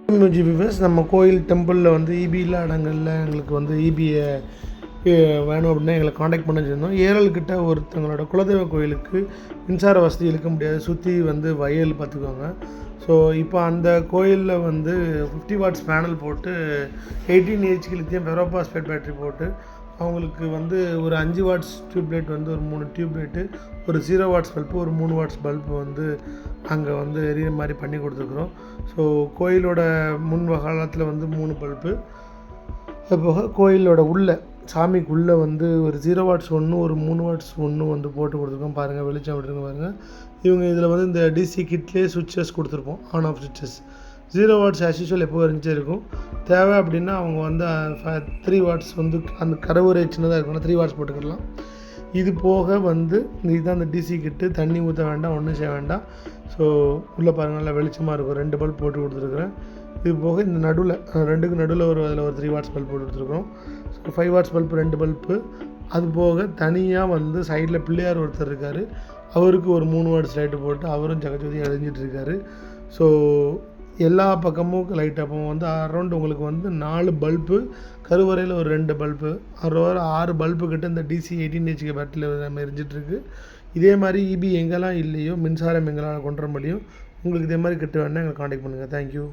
Viewers, நம்ம கோயில் டெம்பிளில் வந்து ஈபி இல்லாத இடங்களில் எங்களுக்கு வந்து ஈபியை வேணும் அப்படின்னா எங்களை காண்டாக்ட் பண்ண சொல்லியிருந்தோம். ஏரல்கிட்ட ஒருத்தங்களோட குலதெய்வ கோயிலுக்கு மின்சார வசதி இழுக்க முடியாது, சுற்றி வந்து வயல் பார்த்துக்குவாங்க. ஸோ இப்போ அந்த கோயிலில் வந்து 50 வாட்ஸ் பேனல் போட்டு 18 HP லித்தியம் ஃபெரோபாஸ்பேட் பேட்டரி போட்டு அவங்களுக்கு வந்து ஒரு 5 வாட்ஸ் டியூப்லைட் வந்து ஒரு 3 டியூப்லைட்டு, ஒரு 0 வாட்ஸ் பல்பு, ஒரு 3 வாட்ஸ் பல்பு வந்து அங்கே வந்து எரியிற மாதிரி பண்ணி கொடுத்துருக்குறோம். ஸோ கோயிலோட முன் வகாலத்தில் வந்து 3 பல்பு, அதுபோக கோயிலோட உள்ள சாமிக்கு உள்ளே வந்து ஒரு 0 வாட்ஸ் ஒன்று, ஒரு 3 வாட்ஸ் ஒன்று வந்து போட்டு கொடுத்துருக்கோம். பாருங்கள் வெளிச்சம் விட்டுருங்க பாருங்கள். இவங்க இதில் வந்து இந்த டிசி கிட்லேயே சுவிட்சஸ் கொடுத்துருப்போம், ஆன் ஆஃப் சுவிட்சஸ். 0 வாட்ஸ் ஆஸ் யூஷுவல் எப்போ இருந்துச்சே இருக்கும். தேவை அப்படின்னா அவங்க வந்து 3 வாட்ஸ் வந்து அந்த கருவறை சின்னதாக இருக்கும்னா 3 வாட்ஸ் போட்டுக்கலாம். இது போக வந்து இதுதான் அந்த டிசி கிட்டு. தண்ணி ஊற்ற வேண்டாம், ஒன்றும் செய்ய வேண்டாம். ஸோ உள்ளே பாருங்கள் நல்லா வெளிச்சமாக இருக்கும். 2 பல்ப் போட்டு கொடுத்துருக்குறேன். இது போக இந்த நடுவில் ரெண்டுக்கு நடுவில் அதில் ஒரு 3 வாட்ஸ் பல்ப் போட்டு கொடுத்துருக்குறோம். So 5 watts bulb 2 bulb. அது போக தனியாக வந்து சைடில் பிள்ளையார் ஒருத்தர் இருக்கார், அவருக்கு ஒரு 3 வாட்ஸ் லைட்டு போட்டு அவரும் ஜகஜோதி அழிஞ்சிட்டு இருக்காரு. ஸோ எல்லா பக்கமும் லைட். அப்போ வந்து அரௌண்ட் உங்களுக்கு வந்து 4 பல்பு, கருவறையில் ஒரு 2 பல்பு, 6 பல்பு கிட்ட இந்த டிசி 18 HP பேட்டரியில் நம்ம எரிஞ்சிட்ருக்கு. இதே மாதிரி ஈபி எங்கெல்லாம் இல்லையோ, மின்சாரம் எங்கெல்லாம் கொண்டு வர முடியும், உங்களுக்கு இதே மாதிரி கிட்ட வேணால் எங்களை காண்டாக்ட் பண்ணுங்கள். தேங்க்யூ.